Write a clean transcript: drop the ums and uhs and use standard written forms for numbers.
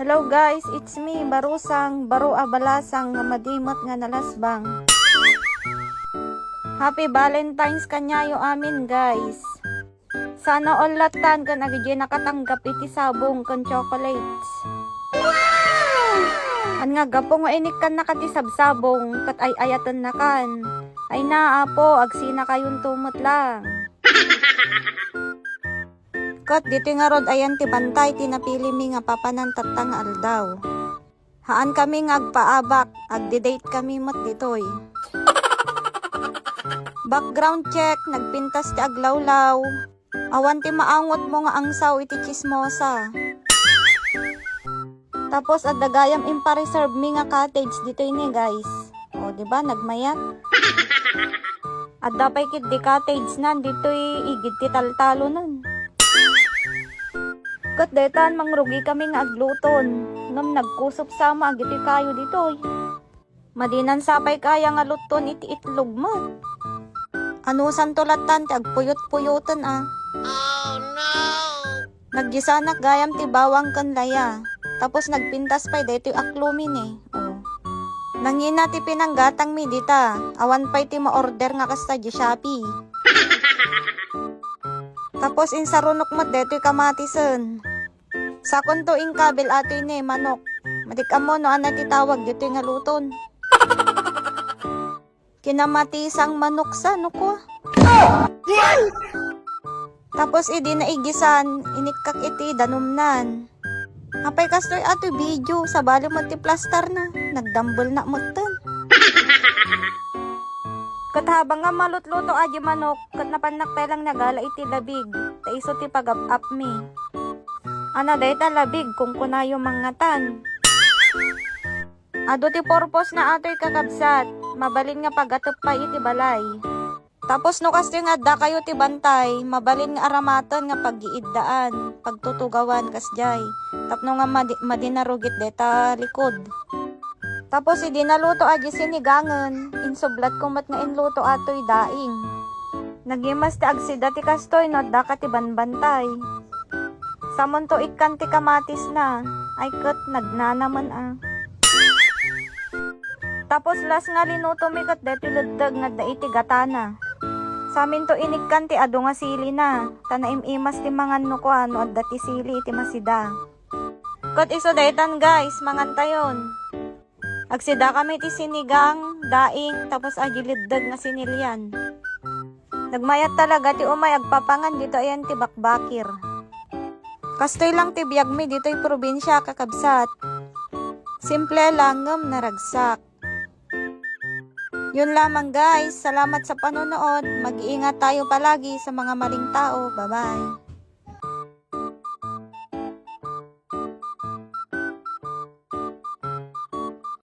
Hello guys, it's me, Barusang, Baro Abalasang, nga madimot nga nalasbang. Happy Valentine's kanyayo amin guys. Sana all latan kan agye nakatanggap iti sabong kan chocolates. An nga gapong nga inik kan nakatisabsabong kat ay ayatan na kan. Ay naapo, agsina kayong tumot lang. Kat dito nga rod ayan ti bantay tinapili mi nga papanan tatang aldaw. Haan kami nga agpaabak, agdi-date kami mat ditoy. Background check, nagpintas ti aglawlaw. Awan ti maangot mo nga angsaw iti chismosa. Tapos adagayam impa-reserve mi nga cottage ditoy ni guys. O diba nagmayat? Adda pay kit di cottage nan ditoy igid ti taltalo nun. Kat detan mangrugi kami nga agluton. Ngam nagkusop sama agiti kayo ditoy. Madinan sapay kaya nga luton iti itlog mo. Ano santolatan ti agpuyot-puyotan ah. Oh no! Naggisanak gayam ti bawang kan laya. Tapos nagpintas pay detoy aklumin eh. Oh. Nangina ti pinanggatang mi dita. Awan pay ti ma-order nga kasta di Shopee. Tapos insarunok mo detoy kamatisen. Sakon to ing kabel atoy ne manok. Matikam mo no anay titawag detoy nga luton. Kinamatisang manok sa no ko. Tapos idi na igisan inikak iti danumnan. Apay kastoy ato video sa bali mo ti plaster na. Nagdambol na mo ton. Kat habang nga malutluto aji manok, kat napanak pelang nagala iti labig, ta iso ti pag-up mi. Ana day ta labig kung kunayo mangatan. Ado ti purpose na ato'y kakabsat, mabalin nga pagatop pa iti balay. Tapos no kasi nga da kayo ti bantay, mabalin nga aramatan nga pag-iiddaan, pagtutugawan kasjay. Tapno nga madinarugit deta likod. Tapos idi naluto aji sinigangen, insublat kumat nga inluto atoy daing. Nagimas ti agsida ti kastoy no da ka ti banbantay. Samon to ikan ti kamatis na, ay kat nagnanaman ah. Tapos las nga linuto mi kat deti luddag nga daiti gatana. Samin to inikkan ti ado nga sili na, tanaim-imas ti mangan no ko ano at dati sili ti masida. Kat iso daytan guys, mangan tayon. Agsida kami ti sinigang, daing, tapos agiliddag nga sinilyan. Nagmayat talaga ti umay agpapangan dito ayan ti bakbakir. Kastoy lang ti biyag mi dito'y probinsya kakabsat. Simple lang ngam naragsak. Yun lamang guys, salamat sa panonood. Mag-iingat tayo palagi sa mga maling tao. Bye-bye.